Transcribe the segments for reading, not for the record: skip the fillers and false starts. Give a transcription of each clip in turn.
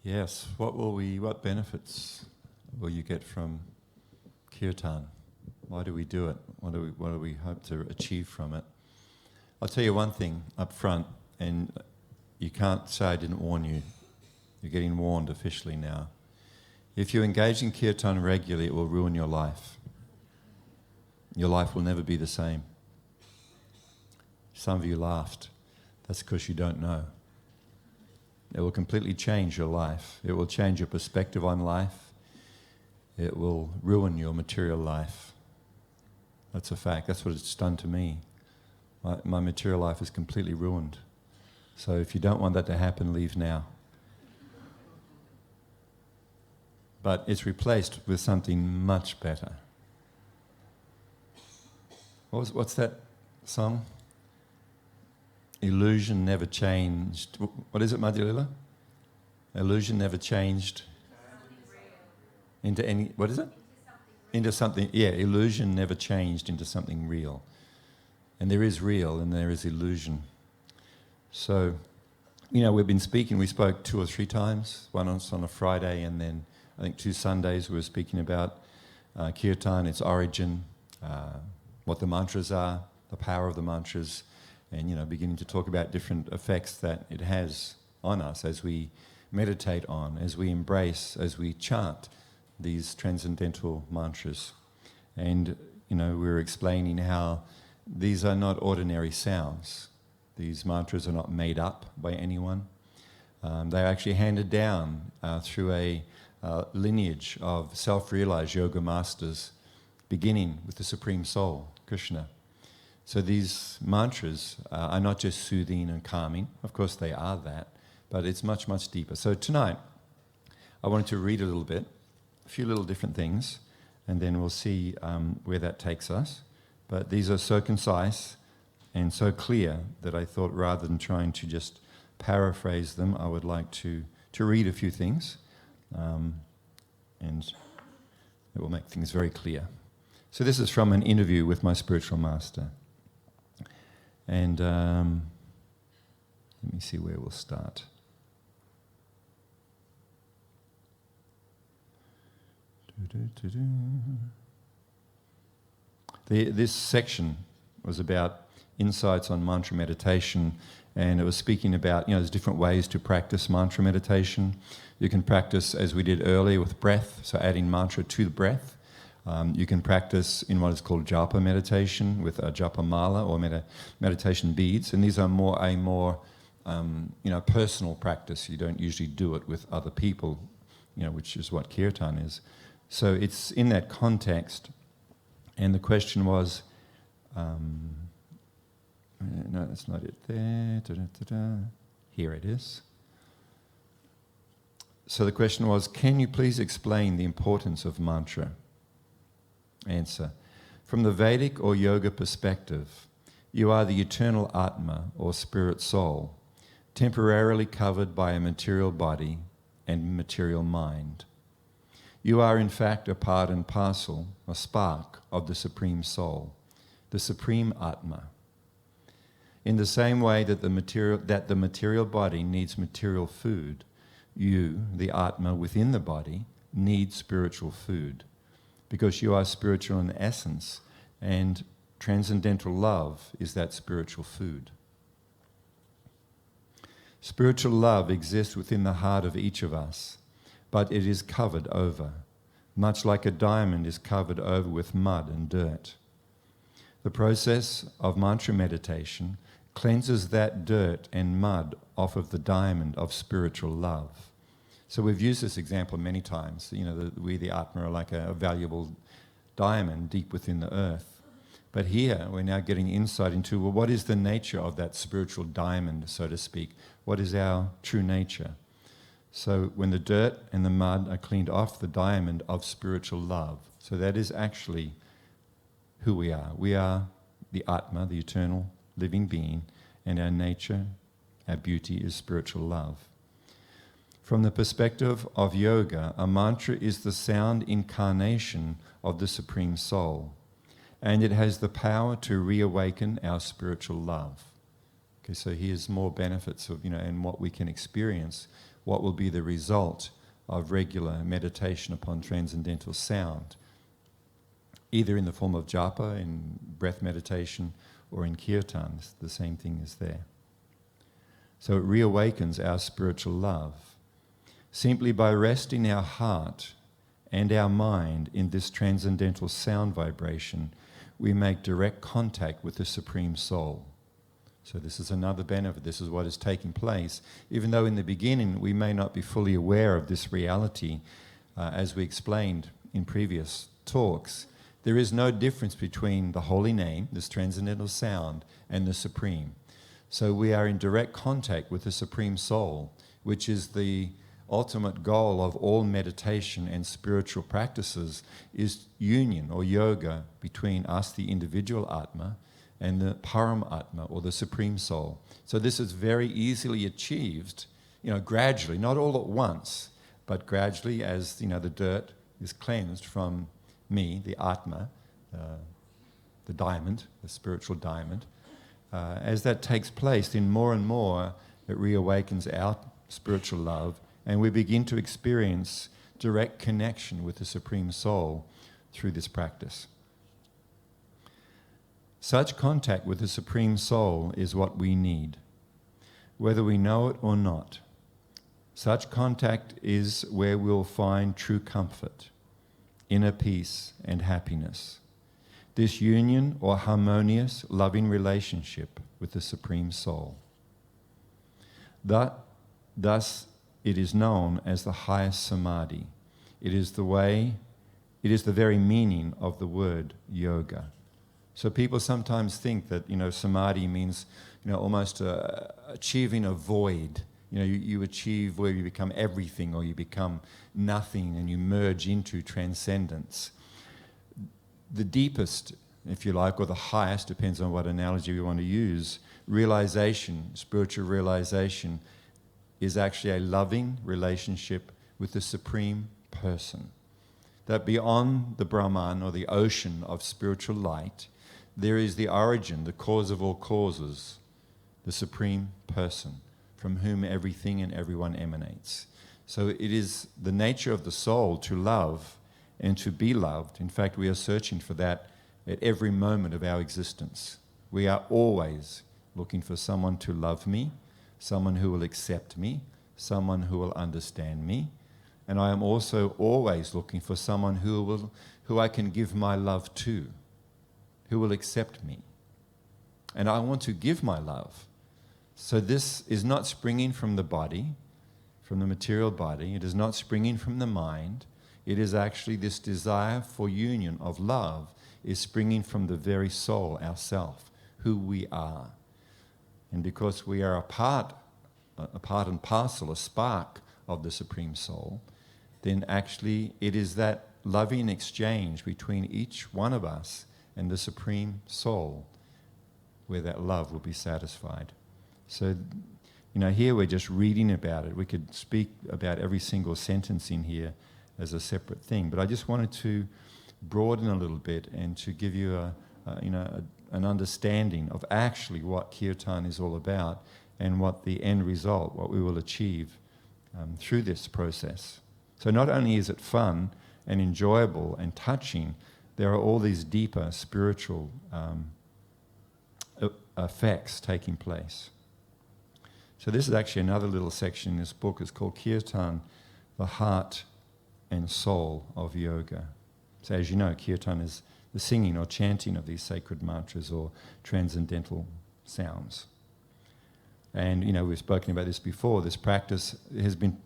Yes. What benefits will you get from Kirtan? Why do we do it? What do we hope to achieve from it? I'll tell you one thing up front, and you can't say I didn't warn you. You're getting warned officially now. If you engage in Kirtan regularly, it will ruin your life. Your life will never be the same. Some of you laughed. That's because you don't know. It will completely change your life. It will change your perspective on life. It will ruin your material life. That's a fact. That's what it's done to me. My material life is completely ruined. So if you don't want that to happen, leave now. But it's replaced with something much better. What's that song? Illusion never changed. What is it, Madhulila? Illusion never changed into any. What is it? Into something. Yeah, illusion never changed into something real. And there is real and there is illusion. So, we've been speaking. We spoke 2 or 3 times. One on a Friday, and then I think 2 Sundays we were speaking about Kirtan, its origin, what the mantras are, the power of the mantras, and beginning to talk about different effects that it has on us as we meditate on, as we embrace, as we chant these transcendental mantras. And we were explaining how these are not ordinary sounds. These mantras are not made up by anyone. They're actually handed down through a lineage of self-realized yoga masters, beginning with the Supreme Soul, Krishna. So these mantras are not just soothing and calming. Of course they are that, but it's much, much deeper. So tonight, I wanted to read a little bit, a few little different things, and then we'll see where that takes us. But these are so concise and so clear that I thought rather than trying to just paraphrase them, I would like to read a few things, and it will make things very clear. So this is from an interview with my spiritual master. And let me see where we'll start. This section was about insights on mantra meditation, and it was speaking about, there's different ways to practice mantra meditation. You can practice, as we did earlier, with breath, so adding mantra to the breath. You can practice in what is called japa meditation with a japa mala or meditation beads, and these are a more personal practice. You don't usually do it with other people, which is what Kirtan is. So it's in that context, and the question was, no, that's not it there. Here it is. So the question was, can you please explain the importance of mantra? Answer. From the Vedic or yoga perspective, you are the eternal Atma or spirit soul, temporarily covered by a material body and material mind. You are in fact a part and parcel, a spark of the Supreme Soul, the Supreme Atma. In the same way that the material body needs material food, you, the Atma within the body, need spiritual food, because you are spiritual in essence, and transcendental love is that spiritual food. Spiritual love exists within the heart of each of us, but it is covered over, much like a diamond is covered over with mud and dirt. The process of mantra meditation cleanses that dirt and mud off of the diamond of spiritual love. So we've used this example many times. We, the Atma, are like a valuable diamond deep within the earth. But here we're now getting insight into, what is the nature of that spiritual diamond, so to speak? What is our true nature? So when the dirt and the mud are cleaned off the diamond of spiritual love, so that is actually who we are. We are the Atma, the eternal living being, and our nature, our beauty is spiritual love. From the perspective of yoga, a mantra is the sound incarnation of the Supreme Soul, and it has the power to reawaken our spiritual love. Okay, so here's more benefits of, and what we can experience what will be the result of regular meditation upon transcendental sound, either in the form of japa, in breath meditation, or in kirtan. The same thing is there. So it reawakens our spiritual love. Simply by resting our heart and our mind in this transcendental sound vibration, we make direct contact with the Supreme Soul. So this is another benefit. This is what is taking place. Even though in the beginning we may not be fully aware of this reality, as we explained in previous talks, there is no difference between the holy name, this transcendental sound, and the Supreme. So we are in direct contact with the Supreme Soul, which is the ultimate goal of all meditation and spiritual practices, is union or yoga between us, the individual Atma, and the Param Atma, or the Supreme Soul. So this is very easily achieved, gradually, not all at once, but gradually as, the dirt is cleansed from me, the Atma, the diamond, the spiritual diamond. As that takes place, then more and more it reawakens our spiritual love, and we begin to experience direct connection with the Supreme Soul through this practice. Such contact with the Supreme Soul is what we need, whether we know it or not. Such contact is where we'll find true comfort, inner peace and happiness. This union or harmonious, loving relationship with the Supreme Soul. Thus, it is known as the highest samadhi. It is the very meaning of the word yoga. So people sometimes think that, samadhi means, almost achieving a void. You achieve where you become everything, or you become nothing and you merge into transcendence. The deepest, if you like, or the highest, depends on what analogy we want to use, realization, spiritual realization, is actually a loving relationship with the Supreme Person. That beyond the Brahman, or the ocean of spiritual light, there is the origin, the cause of all causes, the Supreme Person, from whom everything and everyone emanates. So it is the nature of the soul to love and to be loved. In fact, we are searching for that at every moment of our existence. We are always looking for someone to love me, someone who will accept me, someone who will understand me. And I am also always looking for someone who I can give my love to, who will accept me. And I want to give my love. So this is not springing from the body, from the material body. It is not springing from the mind. It is actually this desire for union of love is springing from the very soul, ourself, who we are. And because we are a part and parcel, a spark of the Supreme Soul, then actually it is that loving exchange between each one of us and the Supreme Soul where that love will be satisfied. So, here we're just reading about it. We could speak about every single sentence in here as a separate thing, but I just wanted to broaden a little bit and to give you an understanding of actually what Kirtan is all about and what the end result, what we will achieve through this process. So not only is it fun and enjoyable and touching, there are all these deeper spiritual effects taking place. So this is actually another little section in this book. It's called Kirtan, the heart and soul of yoga. So as you know, Kirtan is the singing or chanting of these sacred mantras or transcendental sounds. And, we've spoken about this before. This practice has been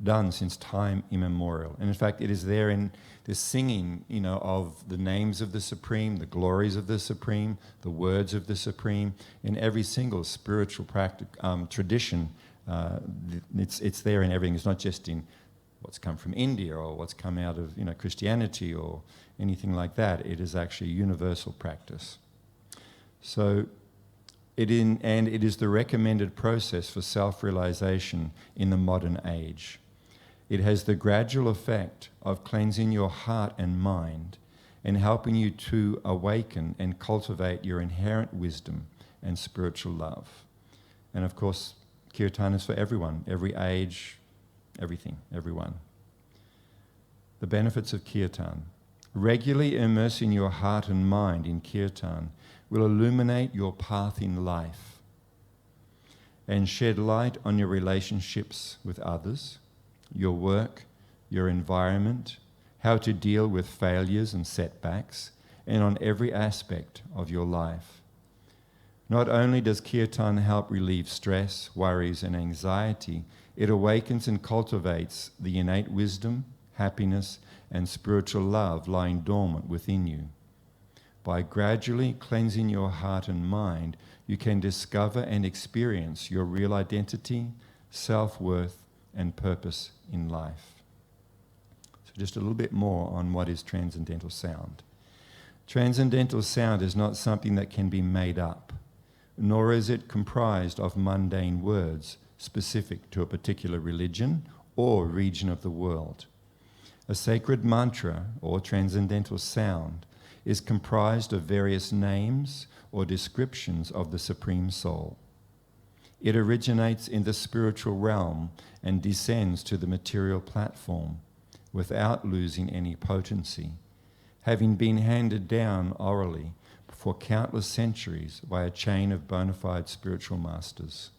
done since time immemorial. And in fact, it is there in this singing, of the names of the Supreme, the glories of the Supreme, the words of the Supreme, in every single spiritual tradition. It's there in everything. It's not just in what's come from India or what's come out of, Christianity or anything like that. It is actually a universal practice. So it is the recommended process for self-realization in the modern age. It has the gradual effect of cleansing your heart and mind and helping you to awaken and cultivate your inherent wisdom and spiritual love. And of course, Kirtan is for everyone, every age, everything, everyone. The benefits of Kirtan. Regularly immersing your heart and mind in Kirtan will illuminate your path in life and shed light on your relationships with others, your work, your environment, how to deal with failures and setbacks, and on every aspect of your life. Not only does Kirtan help relieve stress, worries, and anxiety, it awakens and cultivates the innate wisdom, happiness, and spiritual love lying dormant within you. By gradually cleansing your heart and mind, you can discover and experience your real identity, self-worth, and purpose in life. So just a little bit more on what is transcendental sound. Transcendental sound is not something that can be made up, nor is it comprised of mundane words specific to a particular religion or region of the world. A sacred mantra, or transcendental sound, is comprised of various names or descriptions of the Supreme Soul. It originates in the spiritual realm and descends to the material platform without losing any potency, having been handed down orally for countless centuries by a chain of bona fide spiritual masters.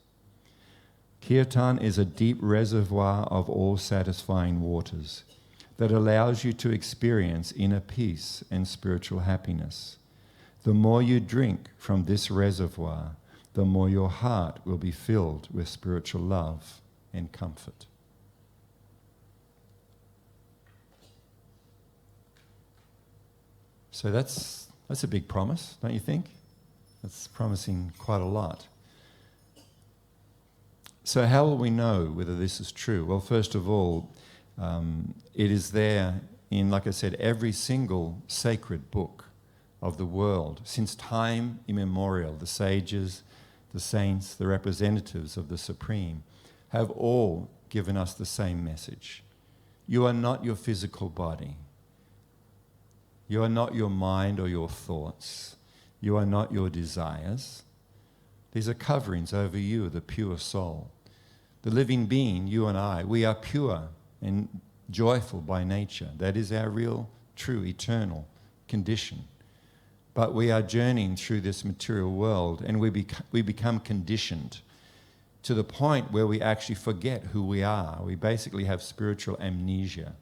Kirtan is a deep reservoir of all-satisfying waters that allows you to experience inner peace and spiritual happiness. The more you drink from this reservoir, the more your heart will be filled with spiritual love and comfort. So that's a big promise, don't you think? That's promising quite a lot. So how will we know whether this is true? Well, first of all, it is there in, like I said, every single sacred book of the world. Since time immemorial, the sages, the saints, the representatives of the Supreme have all given us the same message. You are not your physical body. You are not your mind or your thoughts. You are not your desires. These are coverings over you, the pure soul. The living being, you and I, we are pure and joyful by nature. That is our real, true, eternal condition. But we are journeying through this material world, and we become conditioned to the point where we actually forget who we are. We basically have spiritual amnesia.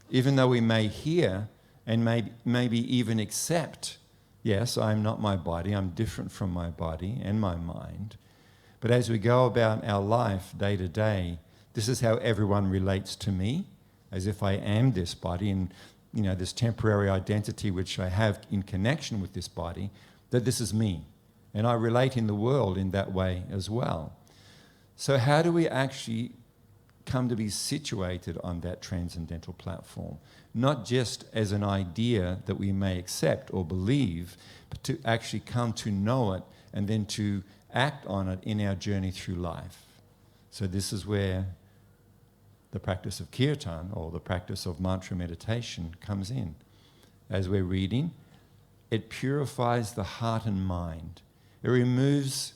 Even though we may hear and maybe even accept, yes, I'm not my body, I'm different from my body and my mind. But as we go about our life day to day, this is how everyone relates to me, as if I am this body and, you know, this temporary identity which I have in connection with this body, that this is me. And I relate in the world in that way as well. So how do we actually come to be situated on that transcendental platform? Not just as an idea that we may accept or believe, but to actually come to know it and then to act on it in our journey through life. So this is where the practice of Kirtan, or the practice of mantra meditation, comes in. As we're reading, it purifies the heart and mind. It removes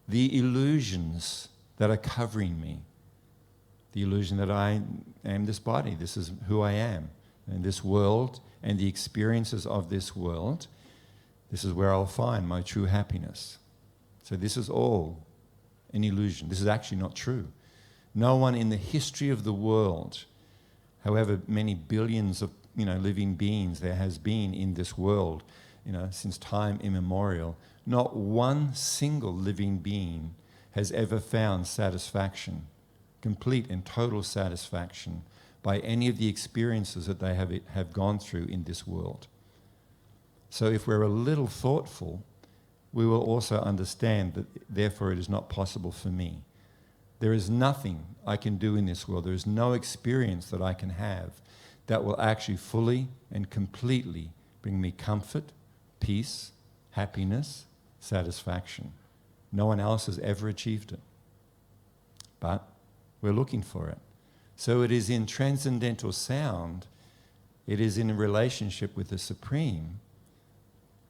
the illusions that are covering me. The illusion that I am this body, this is who I am. And this world and the experiences of this world, this is where I'll find my true happiness. So this is all an illusion. This is actually not true. No one in the history of the world, however many billions of living beings there has been in this world, since time immemorial, not one single living being has ever found satisfaction, complete and total satisfaction, by any of the experiences that they have gone through in this world. So if we're a little thoughtful, we will also understand that therefore it is not possible for me. There is nothing I can do in this world, there is no experience that I can have that will actually fully and completely bring me comfort, peace, happiness, satisfaction. No one else has ever achieved it. But we're looking for it. So it is in transcendental sound, it is in a relationship with the Supreme,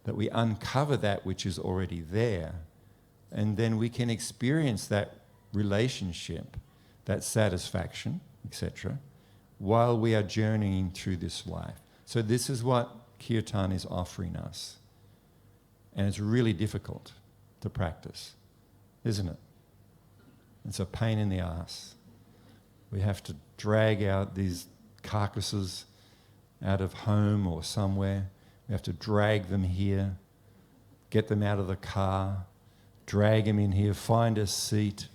that we uncover that which is already there, and then we can experience that relationship that satisfaction, etc., while we are journeying through this life. So this is what Kirtan is offering us. And it's really difficult to practice, isn't it? It's a pain in the ass. We have to drag out these carcasses out of home or somewhere. We have to drag them here, get them out of the car, drag them in here, find a seat,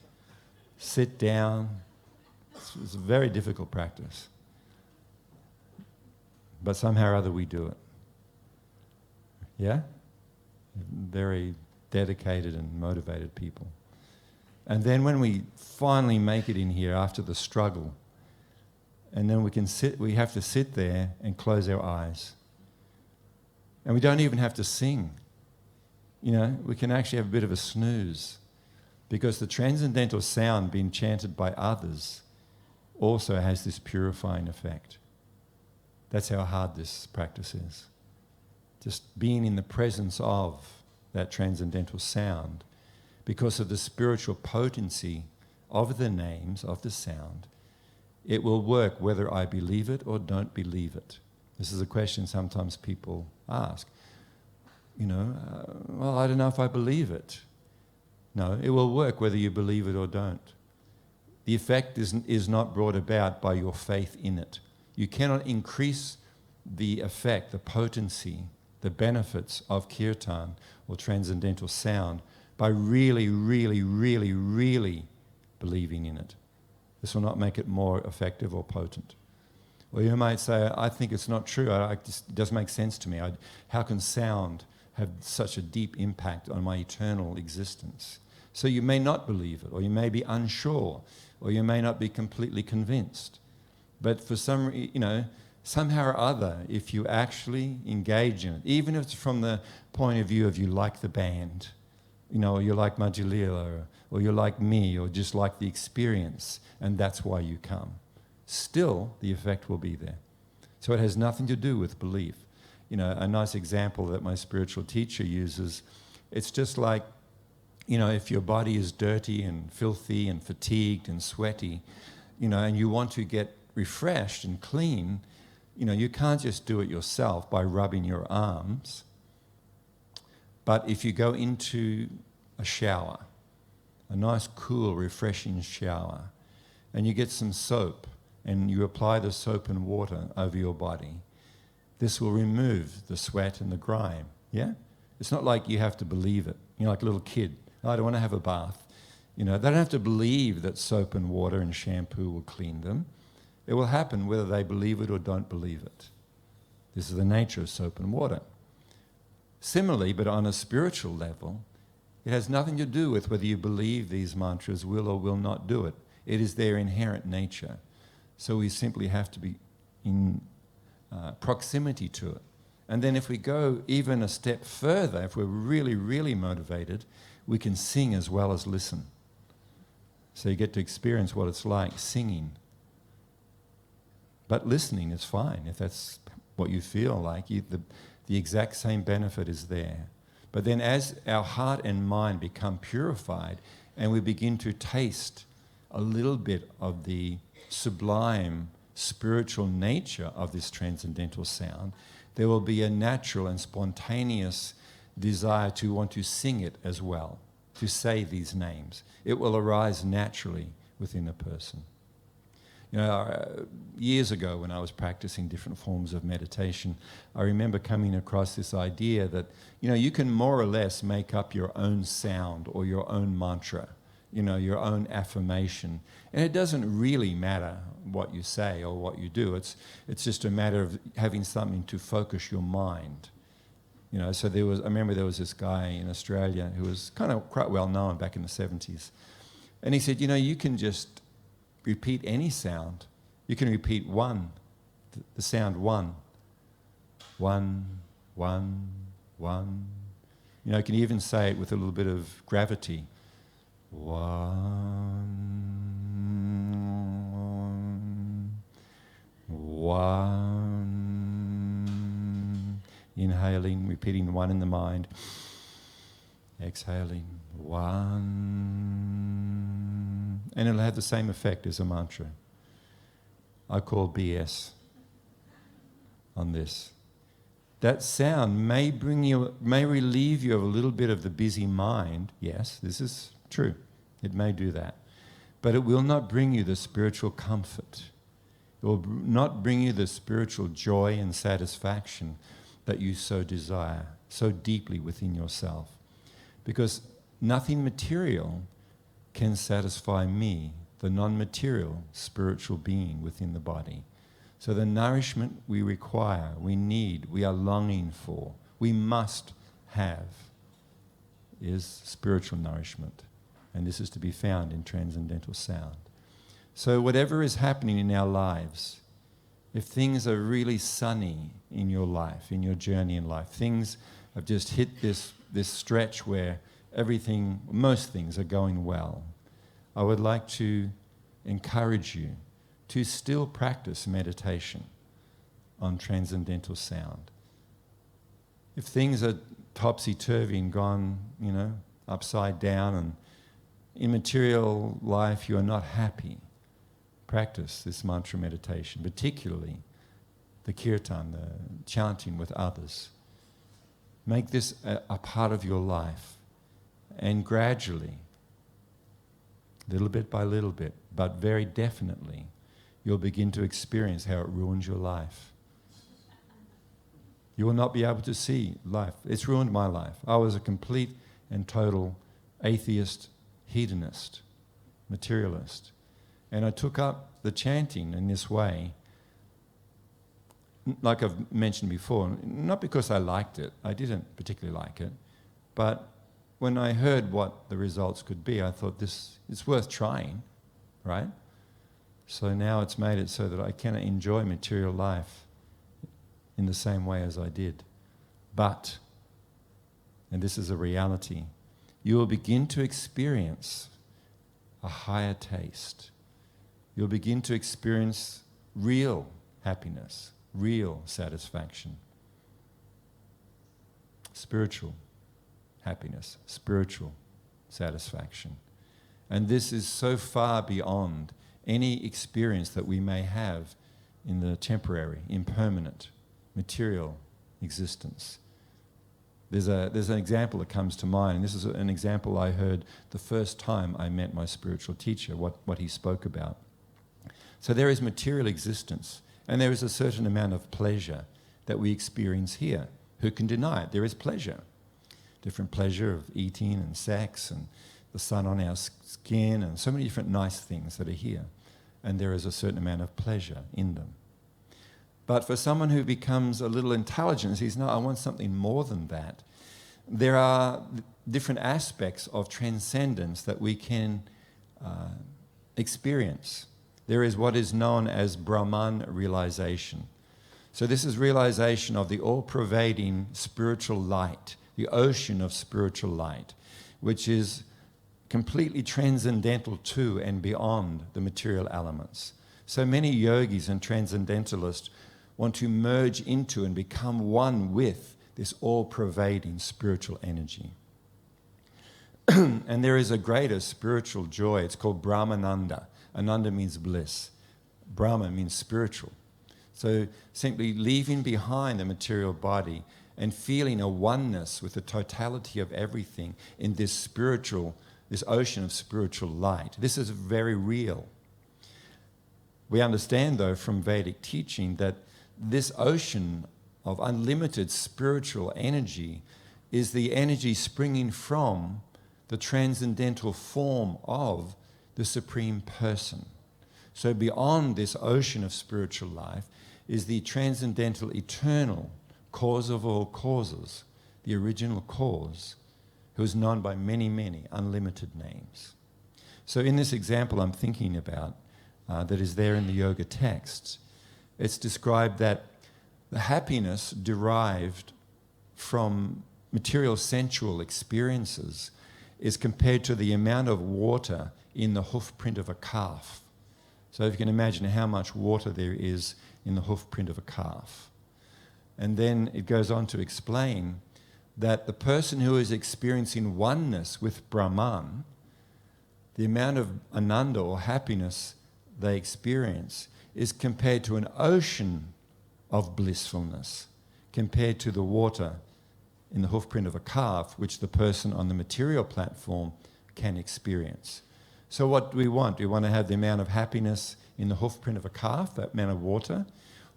sit down. It's a very difficult practice. But somehow or other we do it. Yeah? Very dedicated and motivated people. And then when we finally make it in here after the struggle, and then we have to sit there and close our eyes. And we don't even have to sing. You know, we can actually have a bit of a snooze, because the transcendental sound being chanted by others also has this purifying effect. That's how hard this practice is. Just being in the presence of that transcendental sound, because of the spiritual potency of the names, of the sound, it will work whether I believe it or don't believe it. This is a question sometimes people ask. You know, well, I don't know if I believe it. No, it will work whether you believe it or don't. The effect is not brought about by your faith in it. You cannot increase the effect, the potency, the benefits of Kirtan or transcendental sound by really, really, really, really believing in it. This will not make it more effective or potent. Or you might say, I think it's not true. It doesn't make sense to me. How can sound have such a deep impact on my eternal existence? So you may not believe it, or you may be unsure, or you may not be completely convinced. But for some, somehow or other, if you actually engage in it, even if it's from the point of view of you like the band, or you like Madhya, or you like me, or just like the experience, and that's why you come, still the effect will be there. So it has nothing to do with belief. A nice example that my spiritual teacher uses, it's just like, if your body is dirty and filthy and fatigued and sweaty, and you want to get refreshed and clean, you can't just do it yourself by rubbing your arms. But if you go into a shower, a nice, cool, refreshing shower, and you get some soap and you apply the soap and water over your body, this will remove the sweat and the grime, yeah? It's not like you have to believe it. Like a little kid, I don't want to have a bath. They don't have to believe that soap and water and shampoo will clean them. It will happen whether they believe it or don't believe it. This is the nature of soap and water. Similarly, but on a spiritual level, it has nothing to do with whether you believe these mantras will or will not do it. It is their inherent nature. So we simply have to be in proximity to it. And then if we go even a step further, if we're really, really motivated, we can sing as well as listen. So you get to experience what it's like singing. But listening is fine if that's what you feel like. The exact same benefit is there. But then as our heart and mind become purified and we begin to taste a little bit of the sublime spiritual nature of this transcendental sound, there will be a natural and spontaneous desire to want to sing it as well, to say these names. It will arise naturally within a person. Years ago when I was practicing different forms of meditation, I remember coming across this idea that, you can more or less make up your own sound or your own mantra, your own affirmation. And it doesn't really matter what you say or what you do. It's just a matter of having something to focus your mind. So I remember there was this guy in Australia who was kind of quite well known back in the 70s. And he said, you can just repeat any sound. You can repeat one, the sound one. One, one, one. You can even say it with a little bit of gravity. One, one. Inhaling, repeating one in the mind. Exhaling, one. and it'll have the same effect as a mantra. I call BS on this. That sound may relieve you of a little bit of the busy mind. Yes, this is true. It may do that. But it will not bring you the spiritual comfort. It will not bring you the spiritual joy and satisfaction that you so desire, so deeply within yourself. Because nothing material can satisfy me, the non-material spiritual being within the body. So the nourishment we require, we need, we are longing for, we must have, is spiritual nourishment. And this is to be found in transcendental sound. So whatever is happening in our lives, if things are really sunny in your life, in your journey in life, things have just hit this stretch where most things are going well, I would like to encourage you to still practice meditation on transcendental sound. If things are topsy-turvy and gone, upside down, and in material life you are not happy, practice this mantra meditation, particularly the kirtan, the chanting with others. Make this a part of your life, and gradually, little bit by little bit, but very definitely, you'll begin to experience how it ruins your life. You will not be able to see life. It's ruined my life. I was a complete and total atheist, hedonist, materialist. And I took up the chanting in this way, like I've mentioned before, not because I liked it. I didn't particularly like it. But when I heard what the results could be, I thought it's worth trying, right? So now it's made it so that I cannot enjoy material life in the same way as I did. But, and this is a reality, you will begin to experience a higher taste. You'll begin to experience real happiness, real satisfaction, spiritual happiness, spiritual satisfaction. And this is so far beyond any experience that we may have in the temporary, impermanent, material existence. There's an example that comes to mind, and this is an example I heard the first time I met my spiritual teacher, what he spoke about. So there is material existence, and there is a certain amount of pleasure that we experience here. Who can deny it? There is pleasure. Different pleasure of eating and sex and the sun on our skin and so many different nice things that are here. And there is a certain amount of pleasure in them. But for someone who becomes a little intelligent and says, no, I want something more than that, there are different aspects of transcendence that we can experience. There is what is known as Brahman realization. So this is realization of the all-pervading spiritual light, the ocean of spiritual light, which is completely transcendental to and beyond the material elements. So many yogis and transcendentalists want to merge into and become one with this all-pervading spiritual energy. And there is a greater spiritual joy. It's called Brahmananda. Ananda means bliss. Brahma means spiritual. So simply leaving behind the material body and feeling a oneness with the totality of everything in this ocean of spiritual light. This is very real. We understand, though, from Vedic teaching that this ocean of unlimited spiritual energy is the energy springing from the transcendental form of the Supreme Person. So beyond this ocean of spiritual life is the transcendental, eternal cause of all causes, the original cause, who is known by many, many unlimited names. So in this example I'm thinking about, that is there in the yoga texts, it's described that the happiness derived from material sensual experiences is compared to the amount of water in the hoof print of a calf. So if you can imagine how much water there is in the hoof print of a calf. And then it goes on to explain that the person who is experiencing oneness with Brahman, the amount of ananda or happiness they experience is compared to an ocean of blissfulness, compared to the water in the hoofprint of a calf, which the person on the material platform can experience. So what do we want? Do we want to have the amount of happiness in the hoofprint of a calf, that amount of water,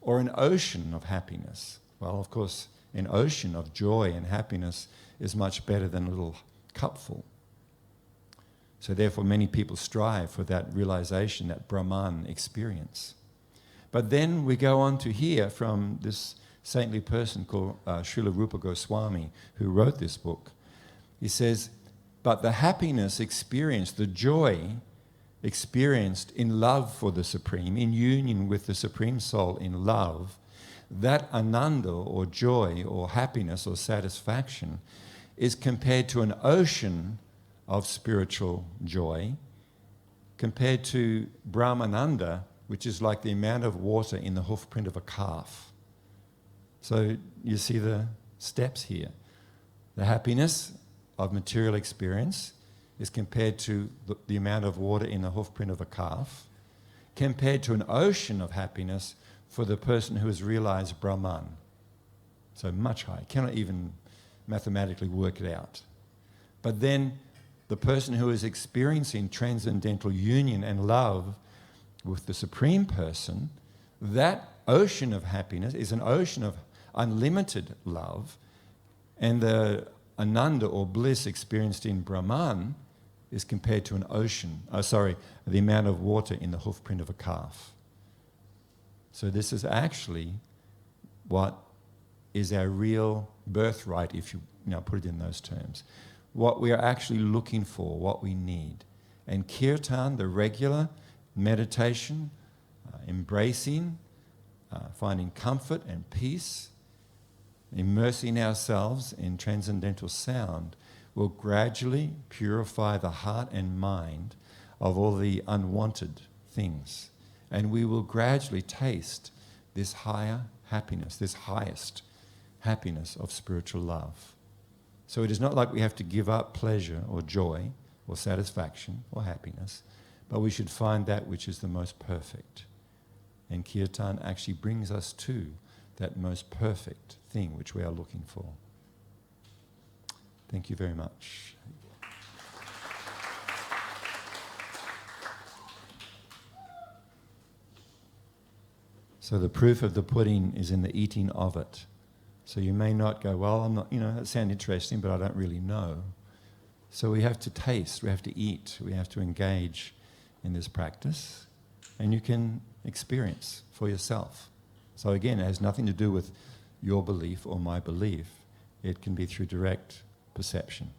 or an ocean of happiness? Well, of course, an ocean of joy and happiness is much better than a little cupful. So therefore many people strive for that realization, that Brahman experience. But then we go on to hear from this saintly person called Srila Rupa Goswami, who wrote this book. He says, but the happiness experienced, the joy experienced in love for the Supreme, in union with the Supreme Soul in love, that ananda or joy or happiness or satisfaction is compared to an ocean of spiritual joy, compared to Brahmananda, which is like the amount of water in the hoofprint of a calf. So you see the steps here. The happiness of material experience is compared to the amount of water in the hoofprint of a calf, compared to an ocean of happiness for the person who has realized Brahman. So much higher. Cannot even mathematically work it out. But then the person who is experiencing transcendental union and love with the Supreme Person, that ocean of happiness is an ocean of unlimited love, and the ananda or bliss experienced in Brahman is compared to an ocean, the amount of water in the hoofprint of a calf. So this is actually what is our real birthright, if you put it in those terms. What we are actually looking for, what we need. And Kirtan, the regular meditation, embracing, finding comfort and peace, immersing ourselves in transcendental sound, will gradually purify the heart and mind of all the unwanted things. And we will gradually taste this higher happiness, this highest happiness of spiritual love. So it is not like we have to give up pleasure or joy or satisfaction or happiness, but we should find that which is the most perfect. And Kirtan actually brings us to that most perfect thing which we are looking for. Thank you very much. So the proof of the pudding is in the eating of it. So you may not go, well, I'm not, that sounds interesting, but I don't really know. So we have to taste, we have to eat, we have to engage in this practice, and you can experience for yourself. So again, it has nothing to do with your belief or my belief. It can be through direct perception.